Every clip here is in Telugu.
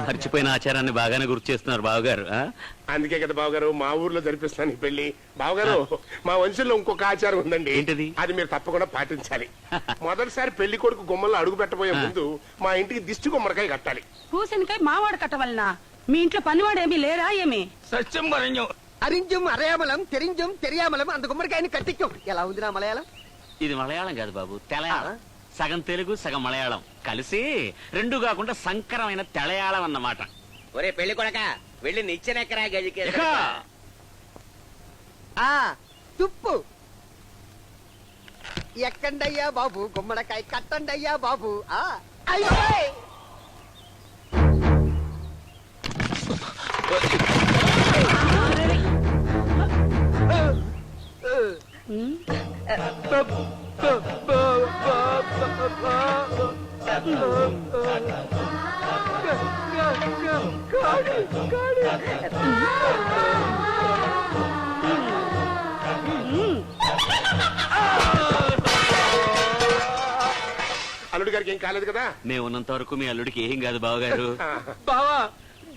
మర్చిపోయిన ఆచారాన్ని బాగానే గుర్తు చేస్తున్నారు బావగారు. అందుకే కదా బావగారు మా ఊర్లో జరిపిస్తాను ఈ పెళ్లి. బావగారు మా వంశంలో ఇంకొక ఆచారం ఉందండి. ఏంటది? అది మీరు తప్పకుండా పాటించాలి. మొదటిసారి పెళ్లి కొడుకు గుమ్మల్లో అడుగు పెట్టబోయే ముందు మా ఇంటికి దిష్టి గుమ్మడికాయ కట్టాలి. పూసనికాయ మావాడు కట్టవలనా? మీ ఇంట్లో పనివాడేమీ లేరా ఏమి? సత్యం వరణ్యం అరింజం అరయామలం తెరింజం తెరియామలం అంత గుమ్మడికాయని కట్టించాం. ఎలా ఉంది నా మలయాళం? ఇది మలయాళం కాదు బాబు, తెలయాళం. సగం తెలుగు సగం మలయాళం కలిసి రెండు కాకుండా సంకరమైన తెలయాళం అన్నమాట. ఒరే పెళ్లి కొడక వెళ్ళి నిచ్చెనెక్కరా గదికి. తుప్పు ఎక్కండయ్యా బాబు గుమ్మడికాయ కట్టండయ్యా బాబు. అల్లుడి గారికి ఏం కాలేదు కదా? మేము ఉన్నంత వరకు మీ అల్లుడికి ఏం కాదు బావగారు. బావా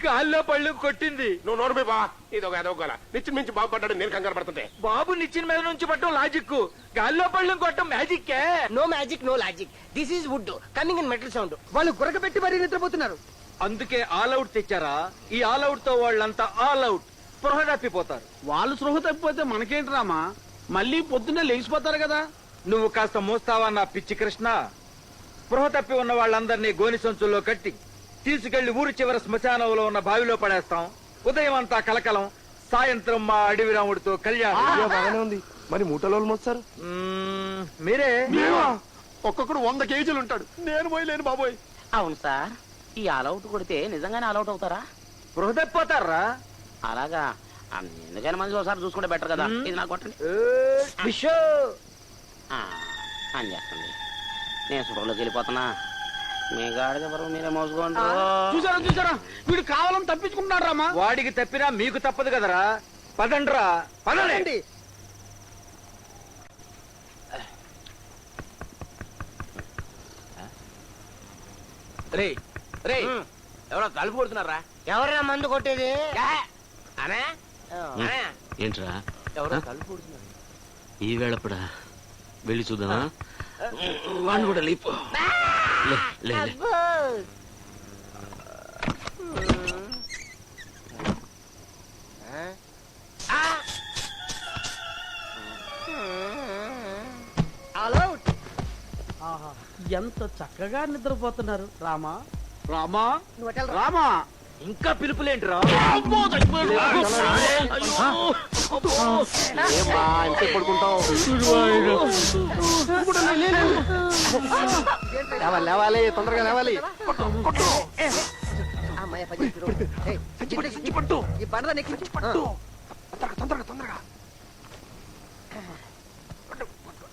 గాల్లో పళ్ళు కొట్టింది. నువ్వు నోరు పోయి బావా, ఇది ఒక ఎదవగల నిచ్చిన మించి బాగుపడ్డాడు. నేను కంగారు పడుతుంటే బాబు నిచ్చిన మీద నుంచి పట్టడం లాజిక్, గాల్లో పళ్ళు కొట్టడం magic. No magic no logic. This is wood coming in metal sound. వాళ్ళు గురకబెట్టి మరీ నిద్రపోతున్నారు. అందుకే ఆల్ అవుట్ తెచ్చారా? ఈ ఆల్ అవుట్ తో వాళ్ళంతా ఆల్ అవుట్ స్పృహ తప్పిపోతారు. వాళ్ళు స్పృహ తప్పిపోతే మనకేంటి రామా? మళ్ళీ పొద్దున్నే లేచిపోతారు కదా. నువ్వు కాస్త మోస్తావా నా పిచ్చి కృష్ణ? స్పృహ తప్పి ఉన్న వాళ్ళందరినీ గోని సంచుల్లో కట్టి తీసుకెళ్లి ఊరి చివర శ్మశానంలో ఉన్న బావిలో పడేస్తాం. ఉదయం అంతా కలకలం, సాయంత్రం మా అడవి రాముడితో కళ్యాణం. బాగానే ఉంది. మరి మూటలో మోస్తారు మీరే. ఒక్కొక్కడు 100 కేజీలు ఉంటాడు. నేను పోయలేను బాబోయ్. అవును సార్, ఈ ఆల్అౌట్ కొడితే నిజంగానే ఆల్అౌట్ అవుతారా? స్పృహ తప్పిపోతారా? అలాగా? ఎందుకైనా మంచి ఒకసారి చూసుకుంటే బెటర్ కదా. ఇది నాకు కొట్టండి. అని చేస్తుంది. నేను స్పృహలోకి వెళ్ళిపోతున్నా. మీ గాడిద బరువు మీరే మోసుకోండి. చూసారా వీడు కావాలని తప్పించుకుంటున్నాడు రామా. వాడికి తప్పినా మీకు తప్పదు కదరా. పదండ్రా పదండి. రే రే ఎవరో తలుపు కొడుతున్నారా? ఎవరైనా మందు కొట్టేది? అనే ఏంట్రా ఎవరో తలుపు కొడుతున్నారు. ఈ వేళప్పుడా వెళ్ళి చూద్దామా? వాడిని కూడా లేపు. ఎంత చక్కగా నిద్రపోతున్నారు రామా. రామా రామా ఇంకా పిలుపులేంటిరా? అంతే పడుకుంటావు. లేవాలి తొందరగా లేవాలి. ఈ బండ నెక్కించి తొందరగా తొందరగా.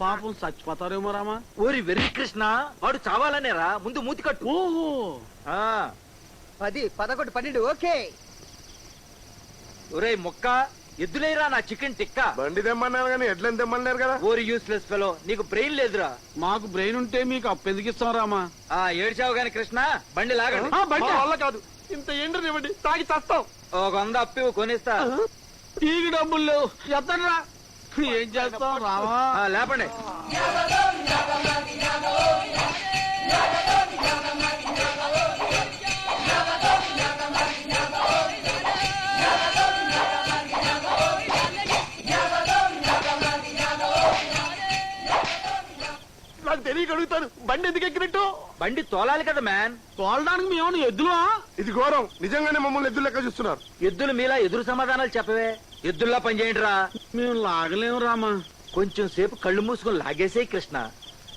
పాపం చచ్చిపోతారేమో రామా. ఓరి వెర్రి కృష్ణ, వాడు చావాలనేరా. ముందు మూతి కట్టు. ఓహో 10, 11, 12. ఓకే. ఒరేయ్ మొక్క, ఎద్దులేరా నా చికెన్ టిక్కా. బండి తెమ్మన్నారు కానీ ఎడ్లని తెమ్మన్నారు కదా. ఓరి యూస్లెస్ ఫెలో, నీకు బ్రెయిన్ లేదురా. మాకు బ్రెయిన్ ఉంటే మీకు అప్పెందుకిస్తాం రామా. ఏడ్చావు గాని కృష్ణ, బండి లాగండి. బండి వల్ల కాదు, ఇంత ఎండ్రనివ్వండి, తాగి చస్తాం. ఒక 100 అప్పి కొనిస్తా. టీకి డబ్బులు లేవు, ఎత్తనరా. ఏం చేస్తాం రామా. లేపండి. నాకు తెలియగలుగుతాను బండి ఎందుకు ఎక్కినట్టు. బండి తోలాలి కదా మ్యాన్. తోలడానికి మేము ఎద్దులా? ఇది ఘోరం. నిజంగానే మమ్మల్ని ఎద్దులు లెక్క చూస్తున్నారు. ఎద్దులు మీలా ఎదురు సమాధానాలు చెప్పవే. ఎద్దుల్లా పనిచేయండి రా. మేము లాగలేము రామా. కొంచెం సేపు కళ్ళు మూసుకొని లాగేసే కృష్ణ.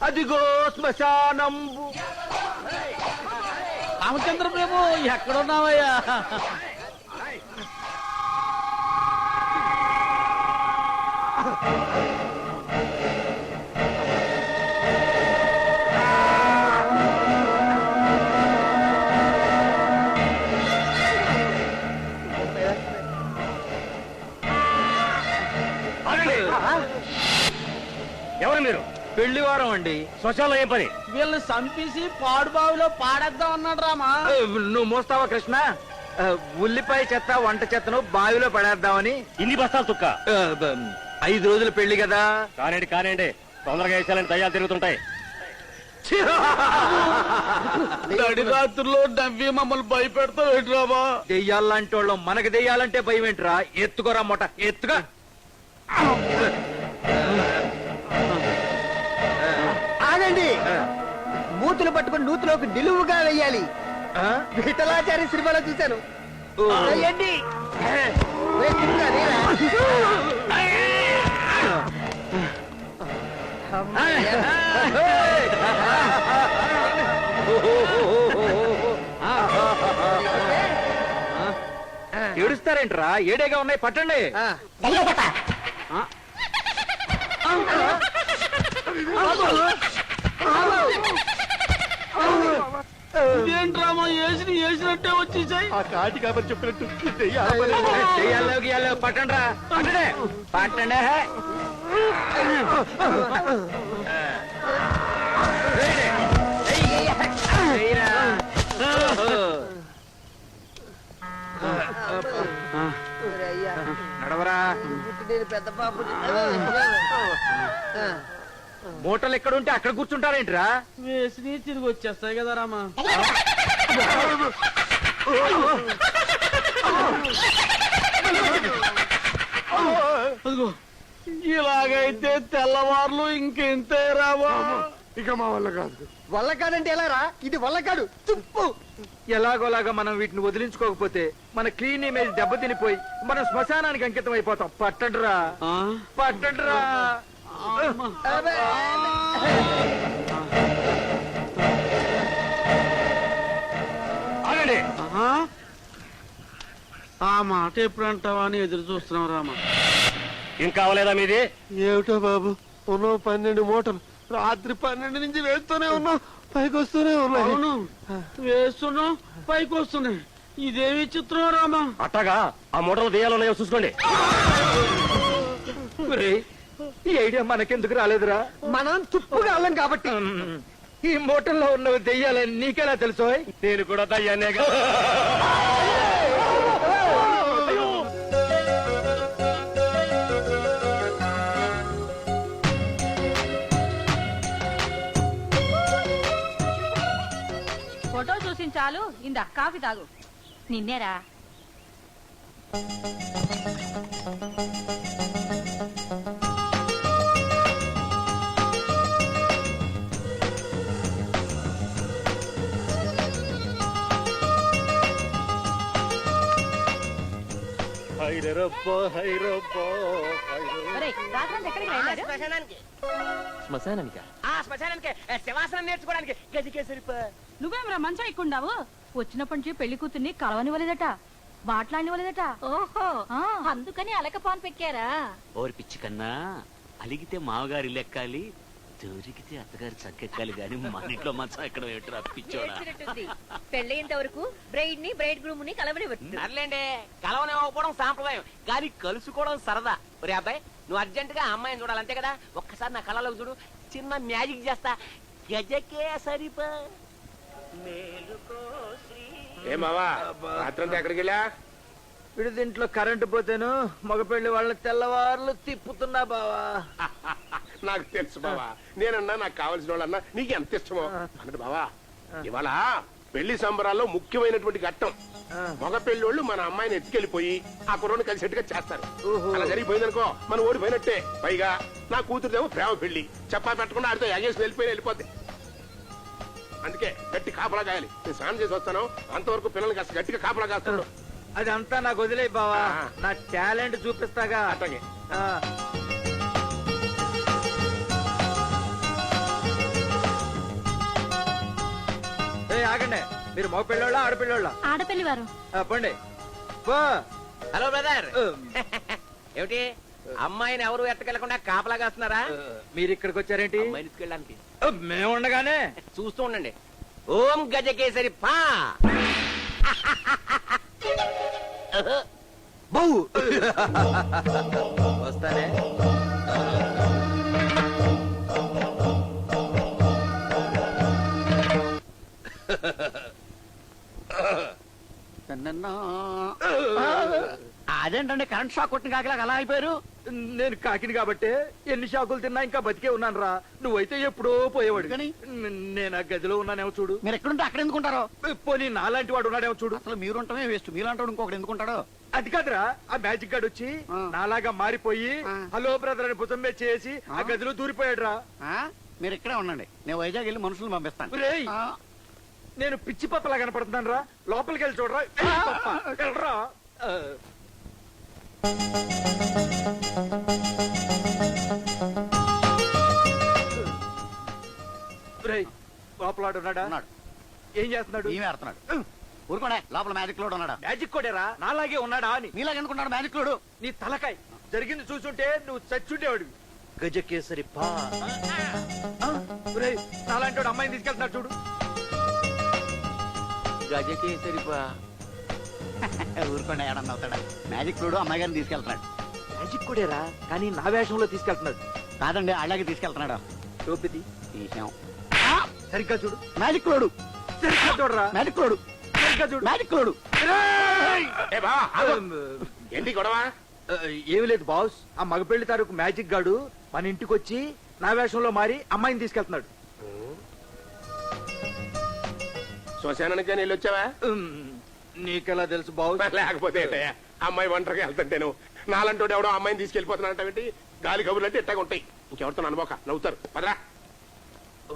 అదిగో శ్మశానం. రామచంద్ర ప్రభు ఎక్కడున్నావయ్యా? ఎవరు మీరు? పెళ్లివారం అండి. శ్మశానంలో ఏం పని? వీళ్ళని చంపేసి పాడుబావిలో పాడేద్దాం అన్నాడు రామా. నువ్వు మోస్తావా కృష్ణ? ఉల్లిపాయ చెత్త వంట చెత్తను బావిలో పడేద్దామని. ఇన్ని బస్తాలు తుక్క 5 రోజులు పెళ్లి కదా. కానివ్వండి తొందరగా వేసాలని దయ్యాలు తిరుగుతుంటాయి. నడిరాత్రుల్లో నవ్వి మమ్మల్ని భయపెడతావు రామా. దెయ్యాలంటే వాళ్ళం, మనకి దెయ్యాలంటే భయం ఏంట్రా? ఎత్తుకోరా మొట, ఎత్తుగా. ఆగండి, మూతులు పట్టుకుని నూతులోకి నిలువుగా వెయ్యాలి. విఠలాచారి సినిమాలో చూశాను. వెయ్యండి. వేస్తున్నా నేనా? ఏడుస్తారేంట్రా? ఏడేగా ఉన్నాయి, పట్టండి. ఇదేంటి రామా, వేసినట్టే వచ్చేసాయి. ఆ కాటి కాబట్టి చెప్పినట్టు దెయ్యాలు పట్టండి రా, పట్టండి పట్టండి. నడవరా. నేను పెద్ద పాపు. మూటలు ఎక్కడ ఉంటే అక్కడ కూర్చుంటారేంట్రా? వేసి తిరిగి వచ్చేస్తాయి కదా రామా. అదిగో, ఇలాగైతే తెల్లవార్లు ఇంకెంతే రామా. ఇక మా వల్ల కాదు. వల్లకాడంటే ఎలా రా? ఇది వల్లకాడు, తుప్పు. ఎలాగోలాగా మనం వీటిని వదిలించుకోకపోతే మన క్లీన్ ఇమేజ్ దెబ్బతినిపోయి మనం శ్మశానానికి అంకితం అయిపోతాం. పట్టండిరా, పట్టండిరా. అబ్బే. ఆగండి. ఆ మాట ఎప్పుడు అంటావా అని ఎదురు చూస్తున్నాం రామా. ఇంకా అవలేదా మీది? ఏమిటో బాబు, ఉన్నావు 12 మూటలు. రాత్రి 12 నుంచి వేస్తూనే ఉన్నావు, పైకి వస్తూనే ఉన్నాయి. అవును, వేస్తున్నాం పైకి వస్తున్నాయి. ఇదేమి చిత్రం రామా. అట్టగా ఆ మూటలు దెయ్యాలు ఉన్నాయో చూసుకోండి. ఈ ఐడియా మనకెందుకు రాలేదురా? మనం తుప్పుగా వాళ్ళం కాబట్టి. ఈ మూటల్లో ఉన్న దెయ్యాలని నీకెలా తెలుసు? నేను కూడా దయ్యాన్నేగా. ఫోటో చూసి చాలు, ఇందా కాఫీ తాగు. నిన్నేరా. రాత్రంతా ఎక్కడికి వెళ్ళారు? శ్మశానానికి. శ్మశానానికా? శ్మశానానికి శివాసనం నేర్చుకోవడానికి గదికేసరి. నువ్వేమరా మంచం ఎక్కుండావు? వచ్చినప్పటి నుంచి పెళ్లి కూతుర్ని కలవనివ్వలేదట, మాట్లాడనివ్వలేదట. ఓహో, అందుకని అలకపాన్ పెక్కారా? ఓరి పిచ్చి కన్నా, అలిగితే మామగారి ఇల్లు ఎక్కాలి, దొరికితే అత్తగారి చక్కెక్కాలి గాని మన ఇంట్లో మంచం ఎక్కడ పెట్టరా పిచ్చోడా. పెళ్ళైనంత వరకు బ్రైడ్ ని బ్రైడ్ గ్రూమ్ ని కలవనివ్వట్టు. సర్లేండి, కలవనివ్వకపోవడం సాంప్రదాయం, కానీ కలుసుకోవడం సరదా. ఒరే అబ్బాయి, నువ్వు అర్జెంట్ గా అమ్మాయిని చూడాలి అంతే కదా. ఒక్కసారి నా కళ్ళలోకి చూడు, చిన్న మ్యాజిక్ చేస్తా. గజకే సరిపా. ఏమావా, రాత్రంతా ఎక్కడికి వెళ్ళా? విడిదింట్లో కరెంటు పోతేను మగపెళ్లి వాళ్ళని తెల్లవార్లు తిప్పుతున్నా బావా. నాకు తెలుసు బావా, నేనన్నా నాకు కావాల్సిన వాళ్ళన్నా నీకు ఎంత ఇష్టమో అన్నట్టు బావా. ఇవాళ పెళ్లి సంబరాల్లో ముఖ్యమైనటువంటి ఘట్టం. మగ పెళ్లి మన అమ్మాయిని ఎత్తుకెళ్లిపోయి ఆ కుర్రోని కలిసేట్టుగా చేస్తారు. అలా జరిగిపోయిందనుకో మనం ఓడిపోయినట్టే. పైగా నా కూతురుదేమో ప్రేమ పెళ్లి, చెప్పా పెట్టకుండా ఆడితో ఎగేసి వెళ్ళిపోతే. అందుకే గట్టి కాపలా కాయాలి. నేను స్నానం చేసి వస్తాను, అంతవరకు పిల్లల్ని కాస్త గట్టిగా కాపలా కాస్తాడు. అదంతా నాకు వదిలే బావా, నా టాలెంట్ చూపిస్తాగా. అట్లాగే. ఆగండి, మీరు మగ పెళ్ళోళ్ళ ఆడపిల్లోళ్ళ? ఆడపిల్లి వారు. పండి. Hello brother. ఏమిటి అమ్మాయిని ఎవరు ఎత్తకెళ్లకుండా కాపలా కాస్తున్నారా? మీరు ఇక్కడికి వచ్చారేంటి? అమ్మాయిని తీసుకెళ్ళడానికి. మేము ఉండగానే చూస్తూ ఉండండి. ఓం గజకేసరి పా. వస్తానే. అదేంటండి కరెంట్ షాక్ కొట్టిన కాకిలాగా అలా అయిపోయారు? నేను కాకిని కాబట్టే ఎన్ని షాకులు తిన్నా ఇంకా బతికే ఉన్నాను రా. నువ్వైతే ఎప్పుడో పోయేవాడు. కానీ? నేను ఆ గదిలో ఉన్నానేమో చూడు. మీరు ఎక్కడుంటే అక్కడ ఎందుకుంటారో? పోనీ నాలాంటి వాడు ఉన్నాడేమో చూడు. అసలు మీరు ఉంటామే వేస్ట్, మీలాంటి వాడు ఇంకొకటి ఎందుకుంటాడో? అది కాదురా, ఆ మ్యాజిక్ గార్డ్ వచ్చి నాలాగా మారిపోయి హలో బ్రదర్ అని భుజం మీద చేసి ఆ గదిలో దూరిపోయాడు రా. మీరు ఇక్కడే ఉండండి, నేను వైజాగ్ వెళ్ళి మనుషులు పంపిస్తాను. రేయ్, నేను పిచ్చి పప్పలా కనపడుతున్నాను రా. లోపలికి వెళ్ళి చూడరా. వెళ్ళరా. రేయ్, లోపలాడు ఉన్నాడా? ఉన్నాడు. ఏం చేస్తున్నాడు? ఈమె ఆడుతున్నాడు. ఊరుకోండి, లోపల మ్యాజిక్ లోడ్ ఉన్నాడా? మ్యాజిక్ కోడేరా, నాలాగే ఉన్నాడా అని. మీలాగా ఎందుకుంటాడు మ్యాజిక్ లోడు? నీ తలకాయ్ జరిగింది చూసుంటే నువ్వు చచ్చుండేవాడివి. గజకేసరి పా. రేయ్, నాలాంటి వాడు అమ్మాయిని తీసుకెళ్తున్నాడు చూడు. గజకేసరిపా. ఊరుకోండి, ఏడన్నా అవుతాడా? మ్యాజిక్ లోడు అమ్మాయి గారిని తీసుకెళ్తున్నాడు. మ్యాజిక్ కోడేరా, కానీ నా వేషంలో తీసుకెళ్తున్నాడు. కాదండి, అలాగే తీసుకెళ్తున్నాడు. టోపిది తీసాం. సరిగ్గా చూడు. Magic load. సరిగ్గా చూడరా. Magic load. సరిగ్గా చూడు. Magic load. ఏ బావా ఆగు. ఏంటి గొడవ? ఏమి లేదు బాస్, ఆ మగపెళ్లి తాలూకు మ్యాజిక్ గాడు మన ఇంటికి వచ్చి నా వేషంలో మారి అమ్మాయిని తీసుకెళ్తున్నాడు. శ్మశానానికి కానీ వెళ్ళొచ్చావా? నీకెలా తెలుసు బాస్? లేకపోతే ఏంటయ్యా, అమ్మాయి ఒంటరిగా వెళ్తుంటేను నాలంటోడు ఎవడో అమ్మాయిని తీసుకెళ్లిపోతున్నానంటే గాలి కబుర్లు అంటే ఎట్టాగా ఉంటాయి. ఇంకెవరితో అనుభవ నవ్వుతారు. పదరా.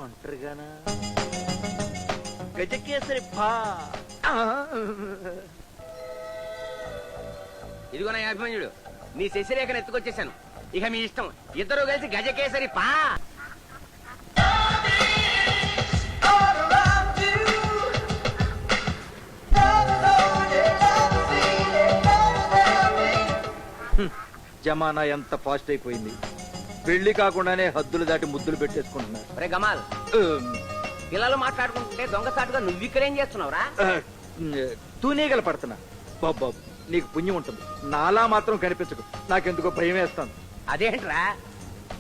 ఒంటరిగానా? గజకేసరి పా. ఇదిగో నా అభిమన్యుడు, నీ శశిరేఖను ఎత్తుకొచ్చేసాను. ఇక మీ ఇష్టం, ఇద్దరు కలిసి గజకేసరి పా. జమానా ఎంత ఫాస్ట్ అయిపోయింది. పెళ్లి కాకుండానే హద్దులు దాటి ముద్దులు పెట్టేసుకుంటున్నారు. ఒరే గమాల్, పిల్లలు మాట్లాడుకుంటుంటే దొంగసాటుగా నువ్వు ఇక్కడేం చేస్తున్నావురా? తూనీగలు పడుతున్నా. బాబు, నీకు పుణ్యం ఉంటుంది. నాలా మాత్రం కనిపించకు, నాకెందుకో భయం వేస్తాను. అదేంట్రా,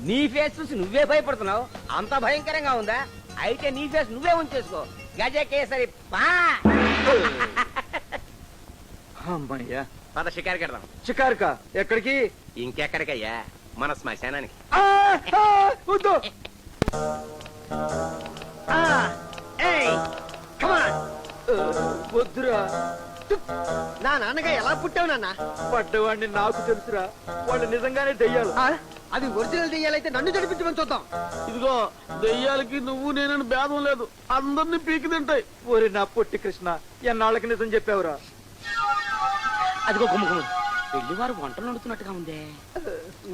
నీ ఫేస్ చూసి నువ్వే భయపడుతున్నావు? అంత భయంకరంగా ఉందా? అయితే నీ ఫేస్ నువ్వే ఉంచేసుకో. గజకేసరి పా. అమ్మయ్యా. పద షికారు కడదాం. షికారుకా? ఎక్కడికి? ఇంకెక్కడికయ్యా, మన శ్మశానానికి. వద్దు. వద్దురా. నా నాన్నగా ఎలా పుట్టావు నాన్న? పడ్డవాడిని నాకు తెలుసురా. వాళ్ళు నిజంగానే దెయ్యాలు. అది ఒరిజినల్ దెయ్యాలైతే నన్ను జడిపించమని చూద్దాం. ఇదిగో దెయ్యాలకి నువ్వు నేనని భేదం లేదు, అందరినీ పీకి తింటాయి. ఓరి నా పొట్టి కృష్ణ, ఎన్నాళ్ళకి నిజం చెప్పావురా. అదిగో గుమ్మ పెళ్లివారు వంటలు వండుతున్నట్టుగా ఉందే.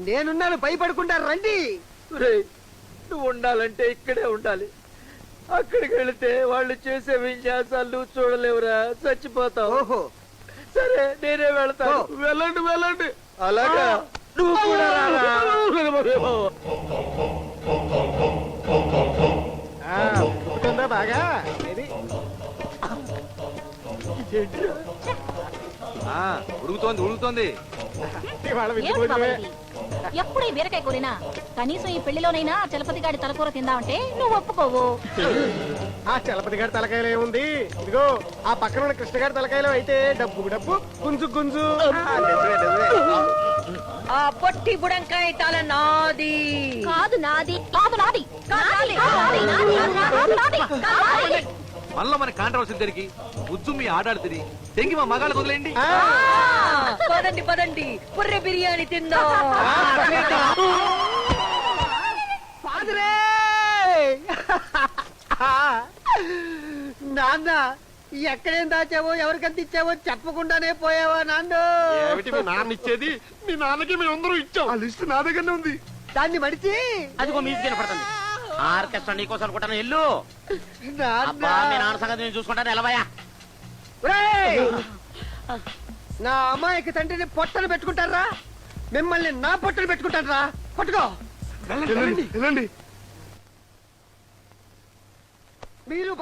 నేనున్నాను, భయపడకుండా రండి. రేయ్, నువ్వు ఉండాలంటే ఇక్కడే ఉండాలి. అక్కడికి వెళితే వాళ్ళు చేసే విన్యాసాలు నువ్వు చూడలేవురా, చచ్చిపోతావు. ఓహో, సరే నేనే వెళ్తాను. వెళ్ళండి వెళ్ళండి. అలాగా నువ్వు కూడా రారా. పుట్టిందా బాగా? ఉడుగుతోంది ఉడుగుతోంది. ఎప్పుడు ఈ బీరకాయ కూరినా? కనీసం ఈ పెళ్లిలోనైనా చలపతి గాడి తలకూర తిందామంటే నువ్వు ఒప్పుకోవు. ఆ చలపతి గారి తలకాయలో ఏముంది? ఇదిగో ఆ పక్కన ఉన్న కృష్ణ గారి తలకాయలో అయితే డబ్బు డబ్బు, గుంజు గుంజు. ఆ పొట్టి బుడంకాయ తల నాది కాదు నాది, కాదు నాది, నాది, నాది, నాది, నాది, నాది. మనలో మన కాంట్రవర్సీ తిరిగి బుజ్జు మీ ఆడాడుతుంది. తెంగి మా మగాళ్ళకు వదిలేండి. పదండి పదండి, పుర్రె బిర్యానీ తిందాం. నాన్న, ఎక్కడేం దాచావో ఎవరికంత ఇచ్చావో చెప్పకుండానే పోయావా నాన్న? ఏమిటి మీ నాన్న ఇచ్చేది? మీ నాన్నకి మేము అందరూ ఇచ్చాం. ఆ లిస్ట్ నా దగ్గరనే ఉంది. దాన్ని మడిచి అదిగో మ్యూజిక్ వినపడుతుంది. ఆర్కెస్ట్రా నీకోసం అనుకుంటాను, ఎల్లు. నాన్న. అబ్బా, మీ నాన్న సంగతి నేను చూసుకుంటాను, ఎలవయ్యా. ఒరేయ్! నా అమ్మాయికి తండ్రిని పొట్టలు పెట్టుకుంటారా? మిమ్మల్ని నా పొట్టలు పెట్టుకుంటారా? పట్టుకో. వెళ్ళండి వెళ్ళండి. మీరు